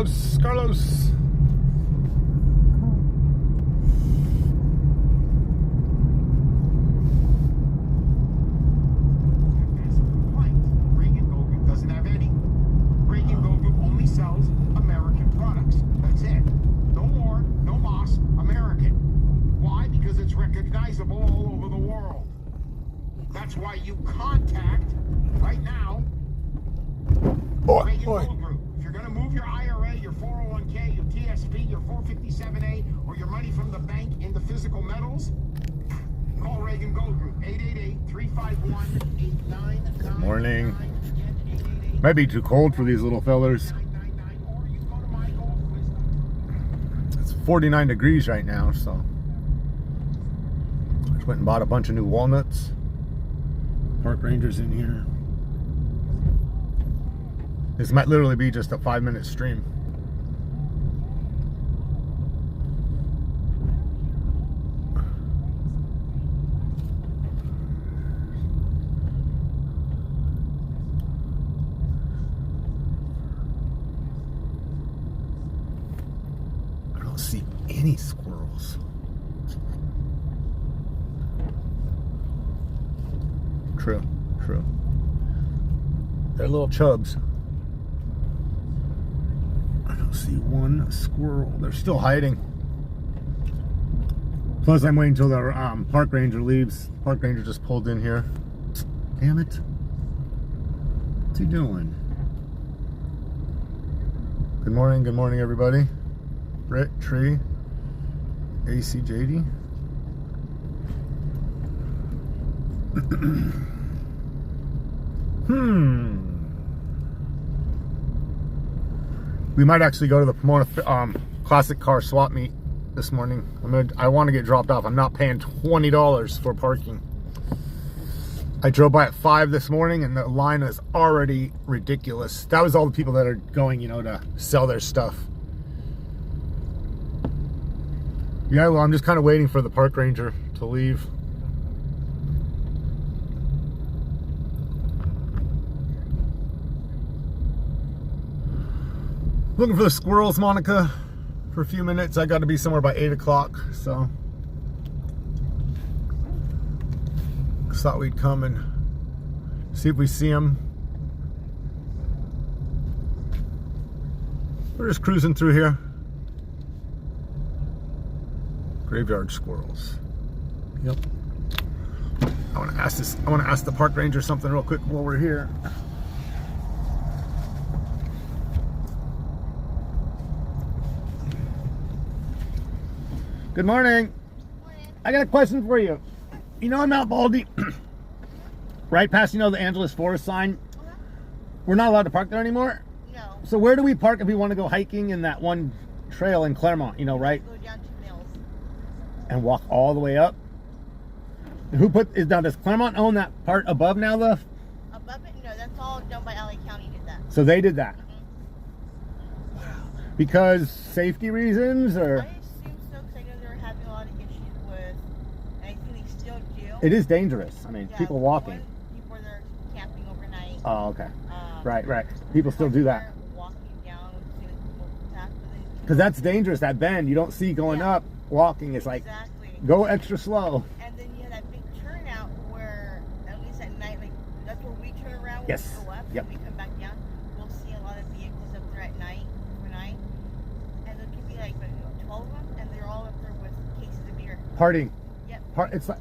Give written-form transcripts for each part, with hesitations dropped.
Carlos. Recognizable all over the world. That's why you contact right now Reagan Gold Group. If you're going to move your IRA, your 401k, your TSP, your 457A, or your money from the bank into physical metals, call Reagan Gold Group. 888-351-8999. Good morning. Might be too cold for these little fellers. It's 49 degrees right now, so just went and bought a bunch of new walnuts. Park rangers in here. This might literally be just a 5-minute stream. I don't see any squirrels. True. They're little chubs. I don't see one squirrel. They're still hiding. Plus, I'm waiting until the park ranger leaves. Park ranger just pulled in here. Damn it. What's he doing? Good morning, everybody. Brett, Tree, ACJD. We might actually go to the Pomona classic car swap meet this morning. I want to get dropped off. I'm not paying $20 for parking. I drove by at 5 this morning and the line is already ridiculous. That was all the people that are going, to sell their stuff. Yeah, well, I'm just kind of waiting for the park ranger to leave. Looking for the squirrels, Monica, for a few minutes. I got to be somewhere by 8 o'clock, so just thought we'd come and see if we see them. We're just cruising through here. Graveyard squirrels. Yep. I want to ask the park ranger something real quick while we're here. Good morning. I got a question for you. In Mount Baldy, right past, the Angeles Forest sign, we're not allowed to park there anymore? No. So where do we park if we want to go hiking in that one trail in Claremont, right? Go down to Mills. And walk all the way up? Does Claremont own that part above now, though? Above it? No, that's all done by LA County did that. So they did that? Mm-hmm. Wow. Because safety reasons, or? I assume so, because I know they were having a lot of issues with, and I think they still do. It is dangerous. I mean, Yeah, people walking. People are there camping overnight. Oh, okay. Right. People still do that. Walking down to the path. Because that's dangerous, that bend. You don't see going up, walking. It's like, exactly. go extra slow. And then you have that big turnout where, at least at night, like, that's where we turn around when Yes. we go up. Yep. And we come back down. We'll see a lot of vehicles up there at night, overnight. And there could be like 12 of them, and they're all up there with cases of beer. Partying. Yep.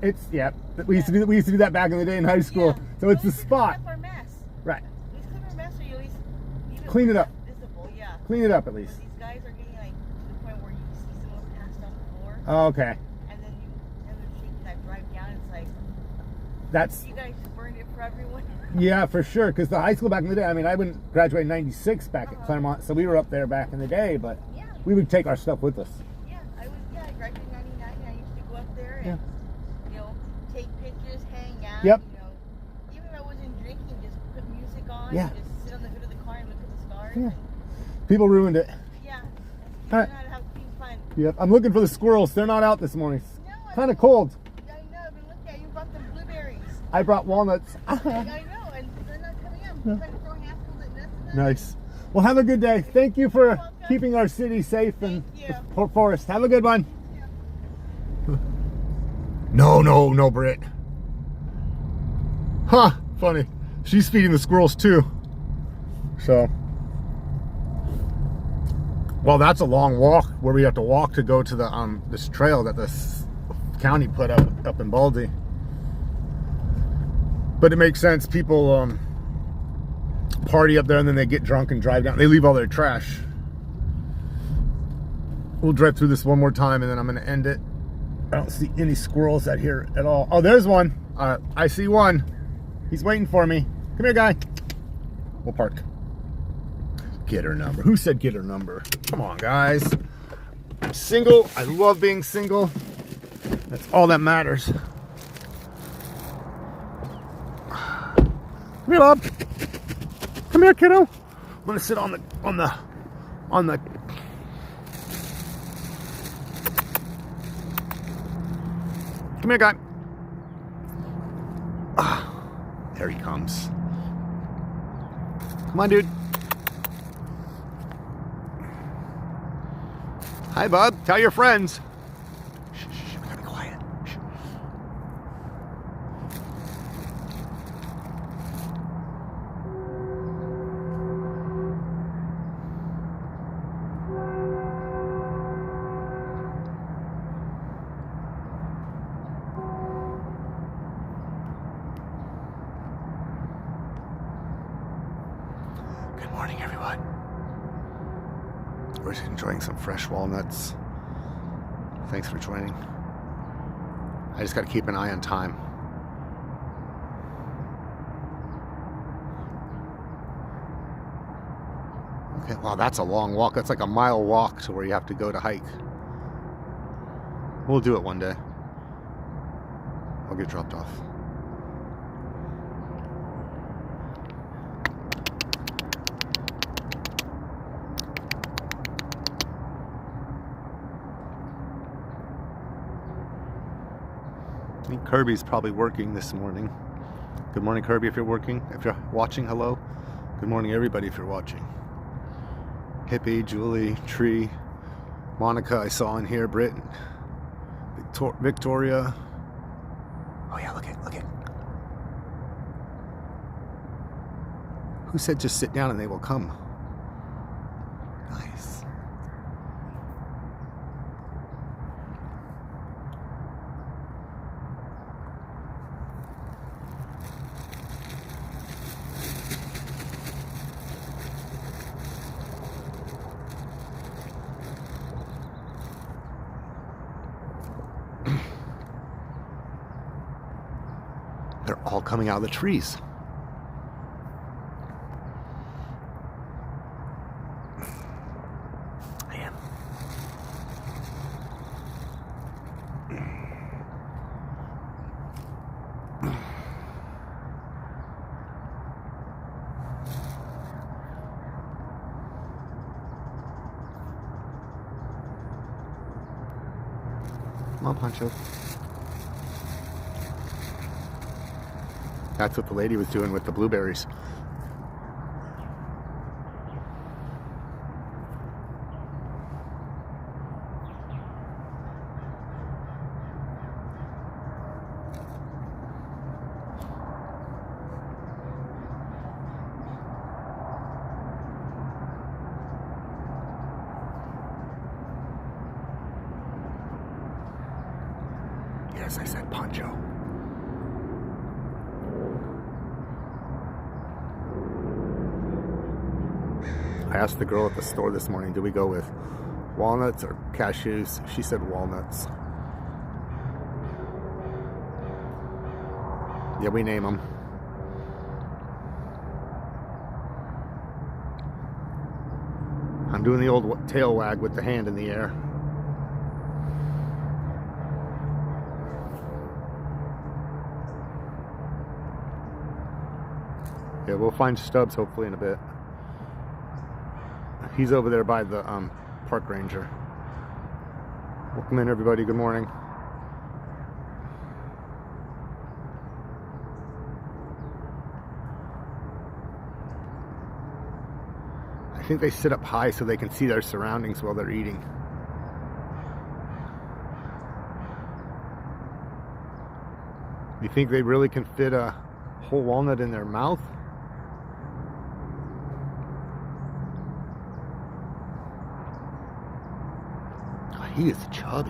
It's yeah. We used to do that back in the day in high school. Yeah. So it's the At least spot. Clean up our mess. Right. At least clean our mess, so you at least leave Clean it up. visible. Yeah. Clean it up at least. But these guys are getting like to the point where you see someone passed on the floor, Oh, okay. and then they're shaking that drive down. It's like That's you guys burned it for everyone. yeah, for sure. Because the high school back in the day. I mean, I graduated in '96 back at Claremont, so we were up there back in the day. But Yeah. we would take our stuff with us. Yeah, I graduated in '99, and I used to go up there and take pictures, hang out. Yep. Even if I wasn't drinking, just put music on. Yeah. And just sit on the hood of the car and look at the stars. Yeah. And, People ruined it. yeah. All Learn right. how to have clean fun. Yep. I'm looking for the squirrels. They're not out this morning. No, Kind of cold. I know. I've been looking at you. Brought them blueberries. I brought walnuts. I know, and they're not coming up. I'm trying to throw handfuls at this. Nice. Well, have a good day. Thank you for Welcome. keeping our city safe and Thank you. the forest. Have a good one. No, Britt. Huh, funny. She's feeding the squirrels too. So, well, that's a long walk where we have to walk to go to the this trail that this county put up in Baldy. But it makes sense. People party up there and then they get drunk and drive down. They leave all their trash. We'll drive through this one more time and then I'm going to end it. I don't see any squirrels out here at all. Oh, there's one. I see one. He's waiting for me. Come here, guy. We'll park. Get her number. Who said get her number? Come on, guys. I'm single. I love being single. That's all that matters. Come here, Bob. Come here, kiddo. I'm gonna sit on the. Come here, guy. There he comes. Come on, dude. Hi, bub. Tell your friends. Shh, shh, we gotta be quiet. Shh. Good morning, everyone. We're just enjoying some fresh walnuts. Thanks for joining. I just got to keep an eye on time. Okay, wow, that's a long walk. That's like a mile walk to where you have to go to hike. We'll do it one day. I'll get dropped off. I think Kirby's probably working this morning. Good morning, Kirby, if you're working. If you're watching, hello. Good morning, everybody, if you're watching. Hippie, Julie, Tree, Monica, I saw in here, Britt, Victoria. Oh yeah, look at. Who said just sit down and they will come? Nice. They're all coming out of the trees. Man. Come on, Pancho. That's what the lady was doing with the blueberries. Yes, I said Pancho. I asked the girl at the store this morning, do we go with walnuts or cashews? She said walnuts. Yeah, we name them. I'm doing the old tail wag with the hand in the air. Yeah, we'll find Stubbs hopefully in a bit. He's over there by the park ranger. Welcome in, everybody. Good morning. I think they sit up high so they can see their surroundings while they're eating. You think they really can fit a whole walnut in their mouth? Oh, he is chubby.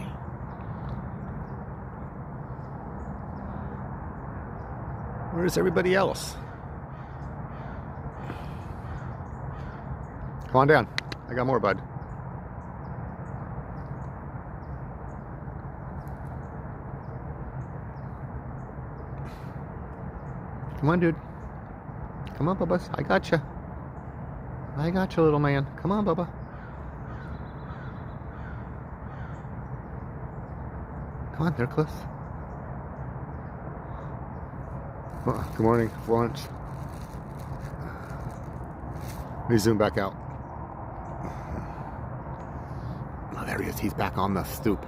Where's everybody else? Come on down. I got more, bud. Come on, dude. Come on, Bubba. I got you. I got you, little man. Come on, Bubba. Come on, they're close. Oh, good morning, Florence. Let me zoom back out. Oh, there he is. He's back on the stoop.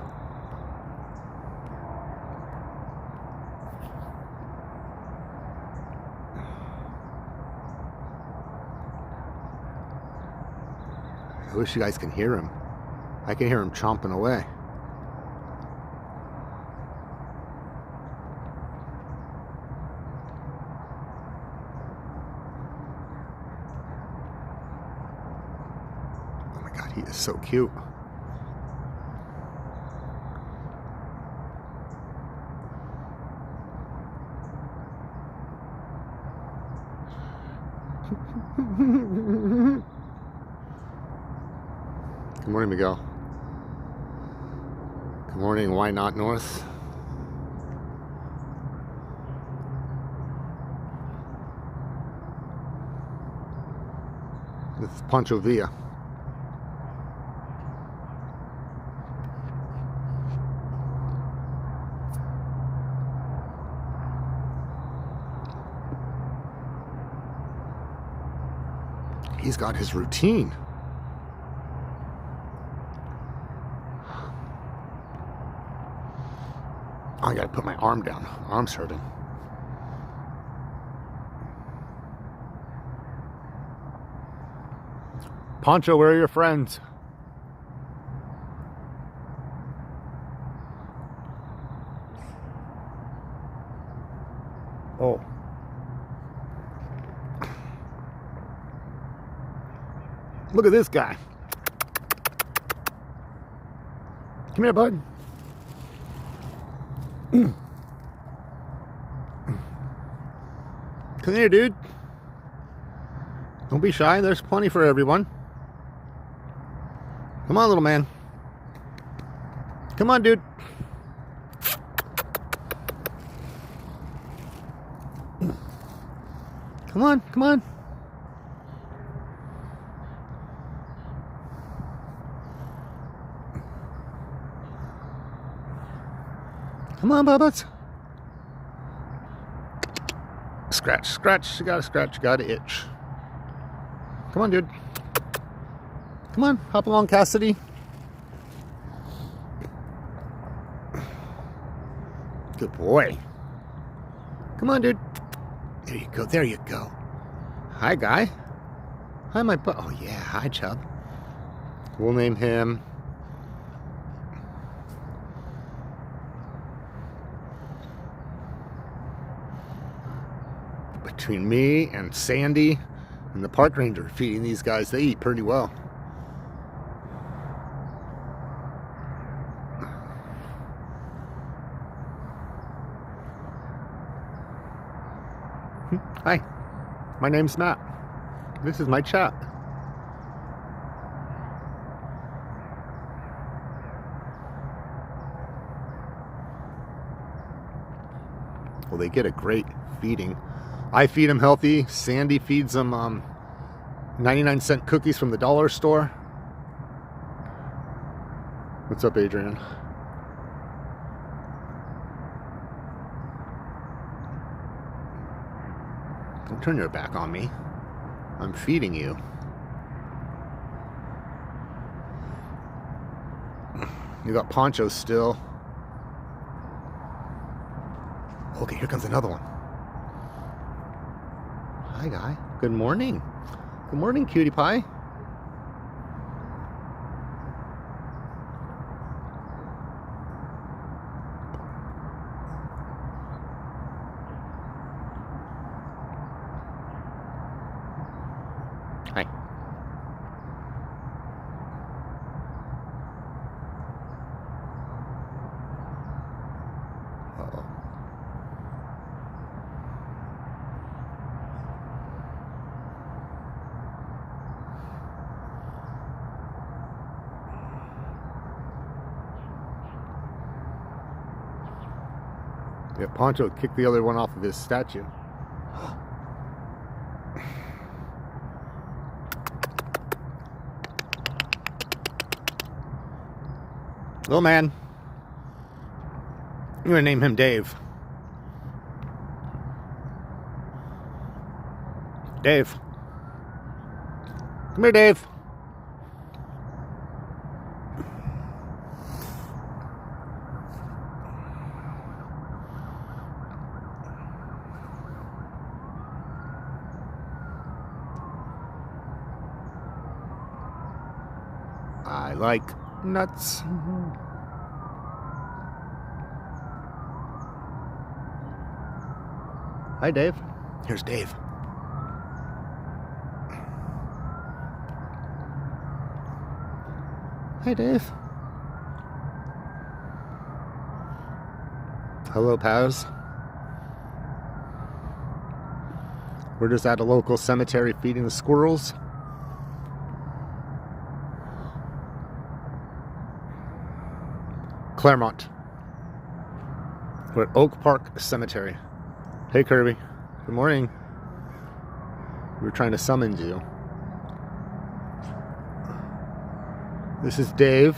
I wish you guys can hear him. I can hear him chomping away. Oh my God, he is so cute. Good morning, Miguel. Good morning, Why Not North? This is Pancho Villa. He's got his routine. I gotta put my arm down. Arm's hurting. Pancho, where are your friends? Oh. Look at this guy. Come here, bud. Come here, dude. Don't be shy. There's plenty for everyone. Come on, little man. Come on, dude. Come on, come on. Come on, Bubba's. Scratch, scratch. You gotta scratch, you gotta itch. Come on, dude. Come on, hop along, Cassidy. Good boy. Come on, dude. There you go, there you go. Hi, guy. Hi, my butt. Oh, yeah, hi, Chub. We'll name him... Between me and Sandy and the park ranger feeding these guys, they eat pretty well. Hi, my name's Matt. This is my chat. Well, they get a great feeding. I feed them healthy. Sandy feeds them 99-cent cookies from the dollar store. What's up, Adrian? Don't turn your back on me. I'm feeding you. You got Poncho still. Okay, here comes another one. Hi, guy. Good morning. Good morning, cutie pie. Yeah, Poncho kicked the other one off of his statue. Little man. I'm gonna name him Dave. Dave. Come here, Dave. I like nuts. Hi, Dave. Here's Dave. Hi, Dave. Hello, pals. We're just at a local cemetery feeding the squirrels. Claremont. We're at Oak Park Cemetery. Hey, Kirby. Good morning. We were trying to summon you. This is Dave.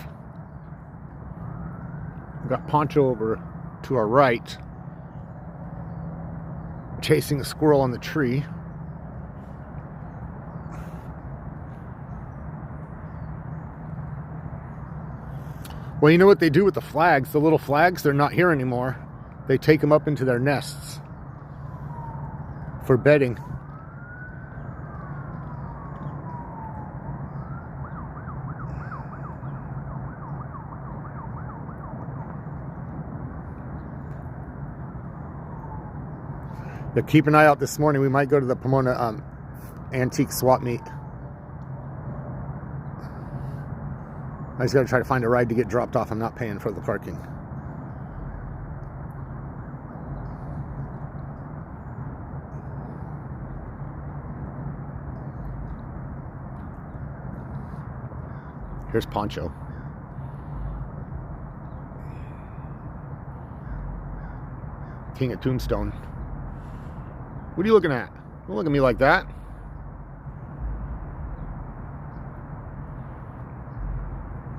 We've got Poncho over to our right, chasing a squirrel on the tree. Well, you know what they do with the flags? The little flags, they're not here anymore. They take them up into their nests for bedding. Yeah, keep an eye out this morning. We might go to the Pomona antique swap meet. I just got to try to find a ride to get dropped off. I'm not paying for the parking. Here's Poncho. King of Tombstone. What are you looking at? Don't look at me like that.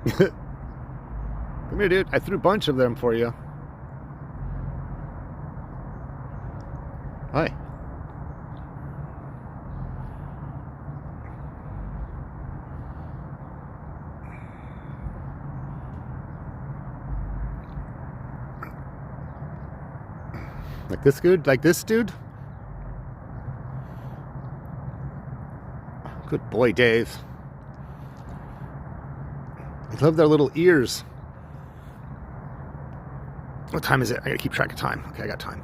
Come here, dude. I threw a bunch of them for you. Hi. Like this dude? Like this dude? Good boy, Dave. I love their little ears. What time is it? I gotta keep track of time. Okay, I got time.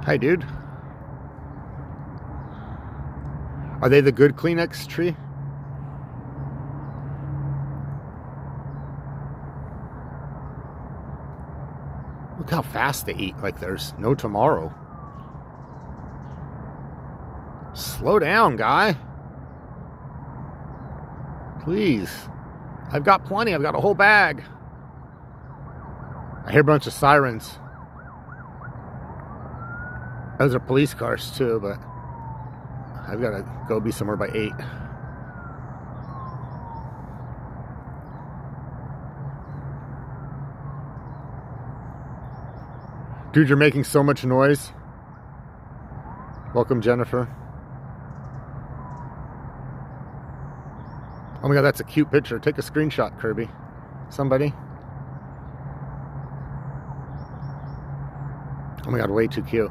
Hi, dude. Are they the good Kleenex tree? Look how fast they eat, like there's no tomorrow. Slow down, guy. Please. I've got plenty. I've got a whole bag. I hear a bunch of sirens. Those are police cars too, but I've got to go be somewhere by 8. Dude, you're making so much noise. Welcome, Jennifer. Oh my God, that's a cute picture. Take a screenshot, Kirby. Somebody. Oh my God, way too cute.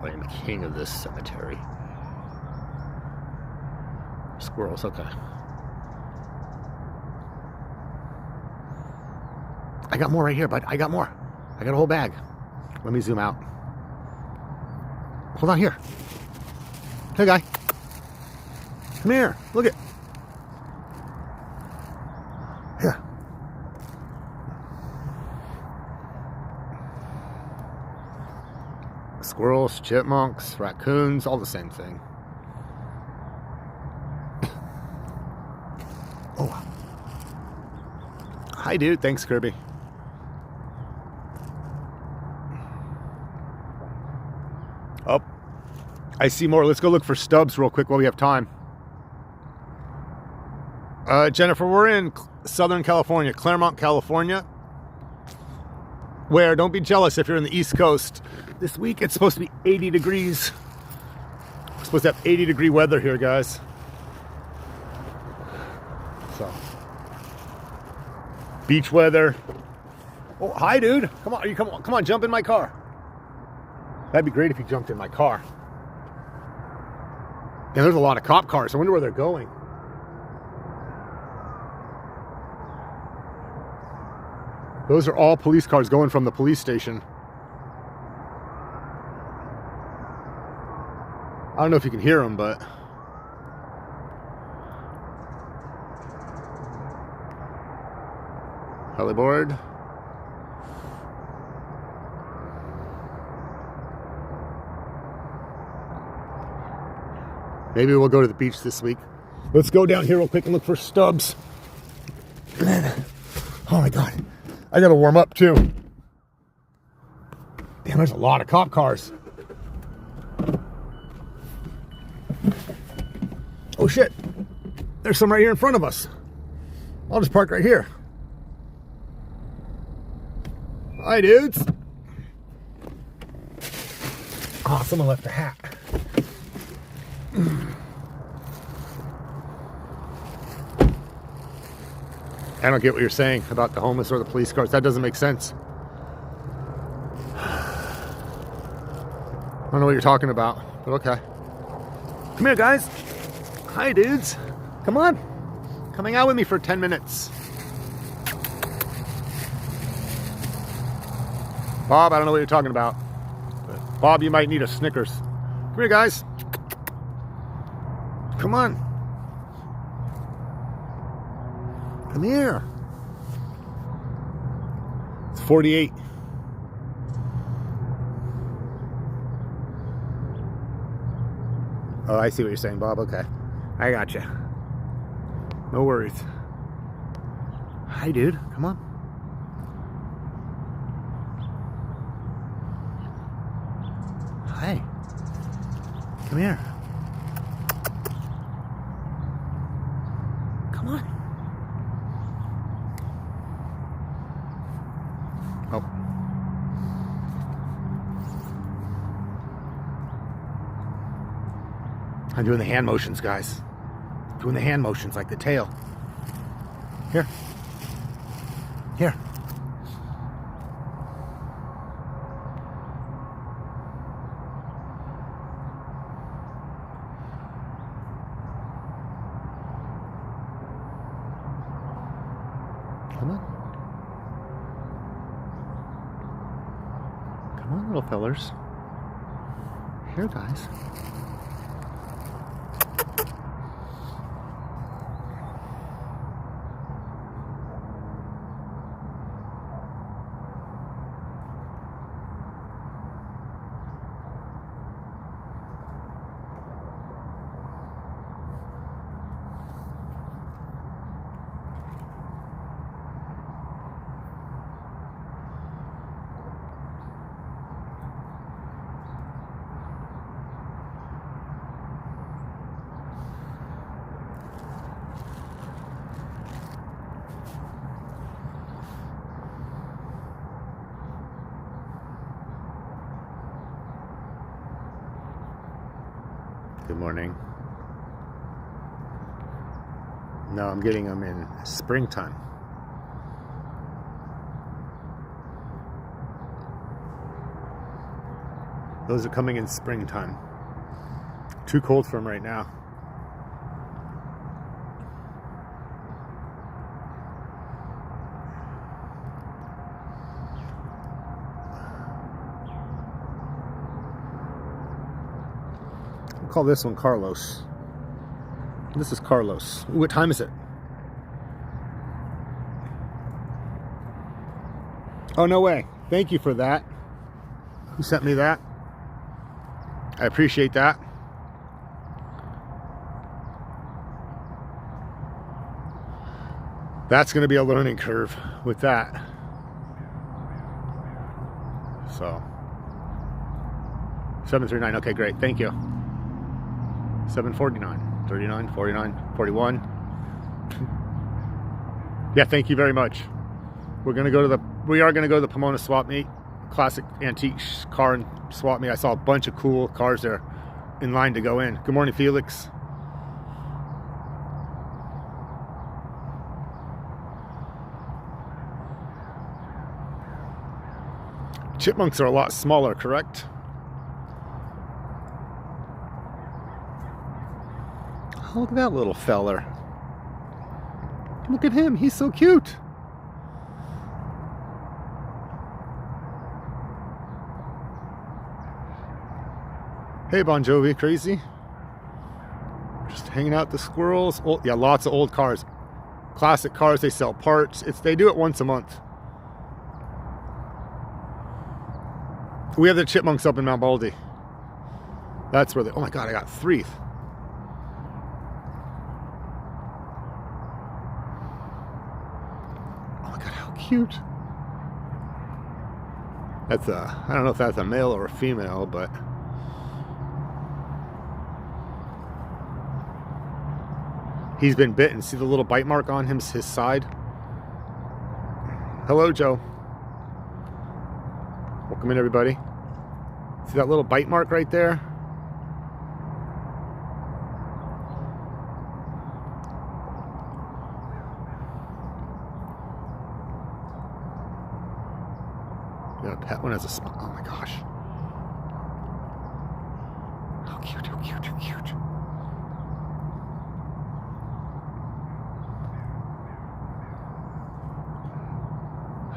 I am the king of this cemetery. Squirrels, okay. I got more right here, bud. I got more. I got a whole bag. Let me zoom out. Hold on here. Hey, guy. Come here. Look at. Here. Squirrels, chipmunks, raccoons, all the same thing. Oh. Hi, dude. Thanks, Kirby. Oh. I see more. Let's go look for stubs real quick while we have time. Jennifer, we're in Southern California, Claremont, California. Where, don't be jealous if you're in the East Coast. This week it's supposed to be 80 degrees. We're supposed to have 80-degree weather here, guys. So, beach weather. Oh, hi, dude. Come on, come on, jump in my car. That'd be great if you jumped in my car. Yeah, there's a lot of cop cars. I wonder where they're going. Those are all police cars going from the police station. I don't know if you can hear them, but... Heliboard. Maybe we'll go to the beach this week. Let's go down here real quick and look for stubs. Oh my God. I gotta warm up too. Damn, there's a lot of cop cars. Oh shit. There's some right here in front of us. I'll just park right here. Hi, dudes. Oh, someone left a hat. I don't get what you're saying about the homeless or the police cars. That doesn't make sense. I don't know what you're talking about, but okay. Come here, guys. Hi, dudes. Come on. Come hang out with me for 10 minutes. Bob, I don't know what you're talking about. But Bob, you might need a Snickers. Come here, guys. Come on. Come here. It's 48. Oh, I see what you're saying, Bob. Okay. I got you. No worries. Hi, dude. Come on. Hi. Come here. Come on. Oh. I'm doing the hand motions, guys. Doing the hand motions like the tail. Here. Here. Come on. Come on, little fellers. Here, guys. Good morning. No, I'm getting them in springtime. Those are coming in springtime. Too cold for them right now. We'll call this one Carlos. This is Carlos. What time is it? Oh, no way. Thank you for that. Who sent me that? I appreciate that. That's going to be a learning curve with that. So 739. Okay, great. Thank you. 749, 39, 49, 41. Yeah, thank you very much. We are going to go to the Pomona swap meet, classic antique car and swap meet. I saw a bunch of cool cars there in line to go in. Good morning, Felix. Chipmunks are a lot smaller, correct? Oh, look at that little feller. Look at him, he's so cute. Hey, Bon Jovi, crazy. Just hanging out the squirrels. Oh, yeah, lots of old cars. Classic cars, they sell parts. They do it once a month. We have the chipmunks up in Mount Baldy. That's where they, oh my God, I got 3. Oh my God, how cute. That's I don't know if that's a male or a female, but. He's been bitten. See the little bite mark on his side? Hello, Joe. Welcome in, everybody. See that little bite mark right there? You got a pet one as a smile. Oh my gosh. How cute, how cute, how cute.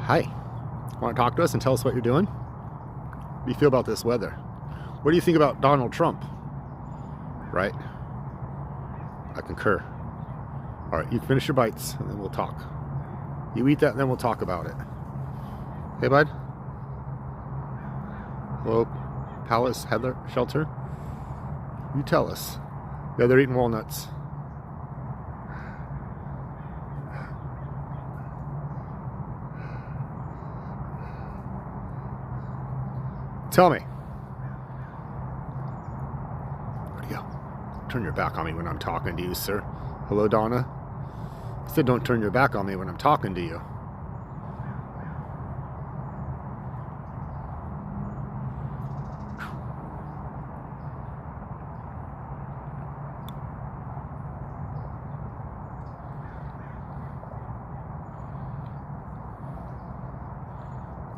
Hi. Want to talk to us and tell us what you're doing? What do you feel about this weather? What do you think about Donald Trump? Right? I concur. All right, you finish your bites and then we'll talk. You eat that and then we'll talk about it. Hey, bud. Hello, Palace Heather Shelter. You tell us. Yeah, they're eating walnuts. Tell me. Where'd you go? Turn your back on me when I'm talking to you, sir. Hello, Donna. I said don't turn your back on me when I'm talking to you.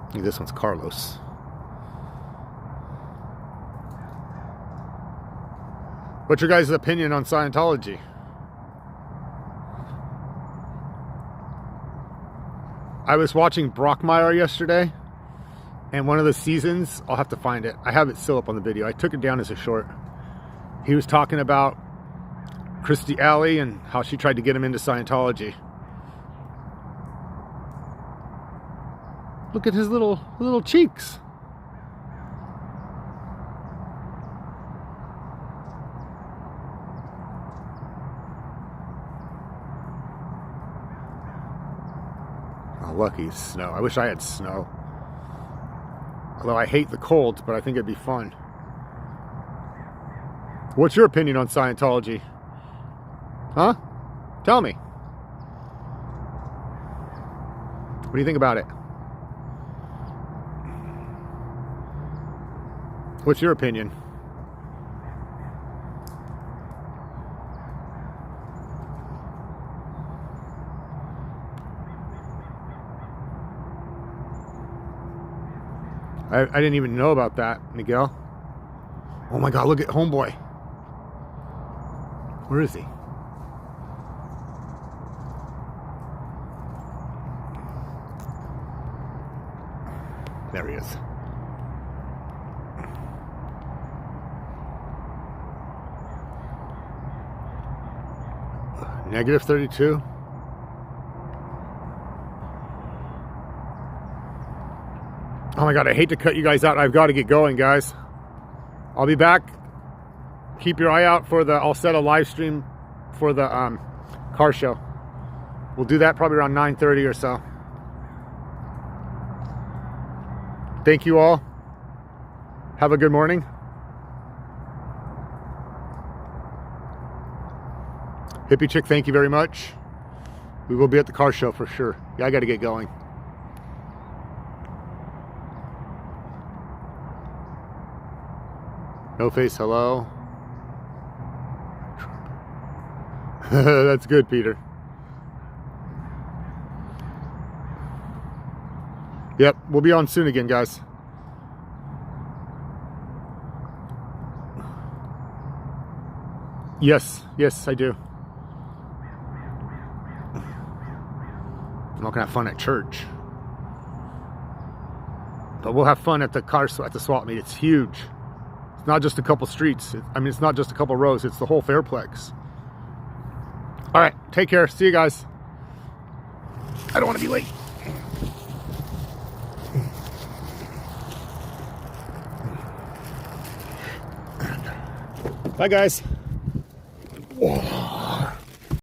I think this one's Carlos. What's your guys' opinion on Scientology? I was watching Brockmire yesterday, and one of the seasons, I'll have to find it. I have it still up on the video. I took it down as a short. He was talking about Christy Alley and how she tried to get him into Scientology. Look at his little cheeks. Lucky snow. I wish I had snow. Although I hate the cold, but I think it'd be fun. What's your opinion on Scientology? Huh? Tell me. What do you think about it? What's your opinion? I didn't even know about that, Miguel. Oh my God, look at Homeboy. Where is he? There he is. Negative 32. Oh my God, I hate to cut you guys out. I've got to get going, guys. I'll be back. Keep your eye out for I'll set a live stream for the car show. We'll do that probably around 9:30 or so. Thank you all. Have a good morning. Hippie Chick, thank you very much. We will be at the car show for sure. Yeah, I got to get going. No face, hello. That's good, Peter. Yep, we'll be on soon again, guys. Yes, I do. I'm not gonna have fun at church, but we'll have fun at the swap meet. It's huge. It's not just a couple streets. It's not just a couple rows. It's the whole Fairplex. All right, take care. See you guys. I don't want to be late. Bye, guys. Whoa.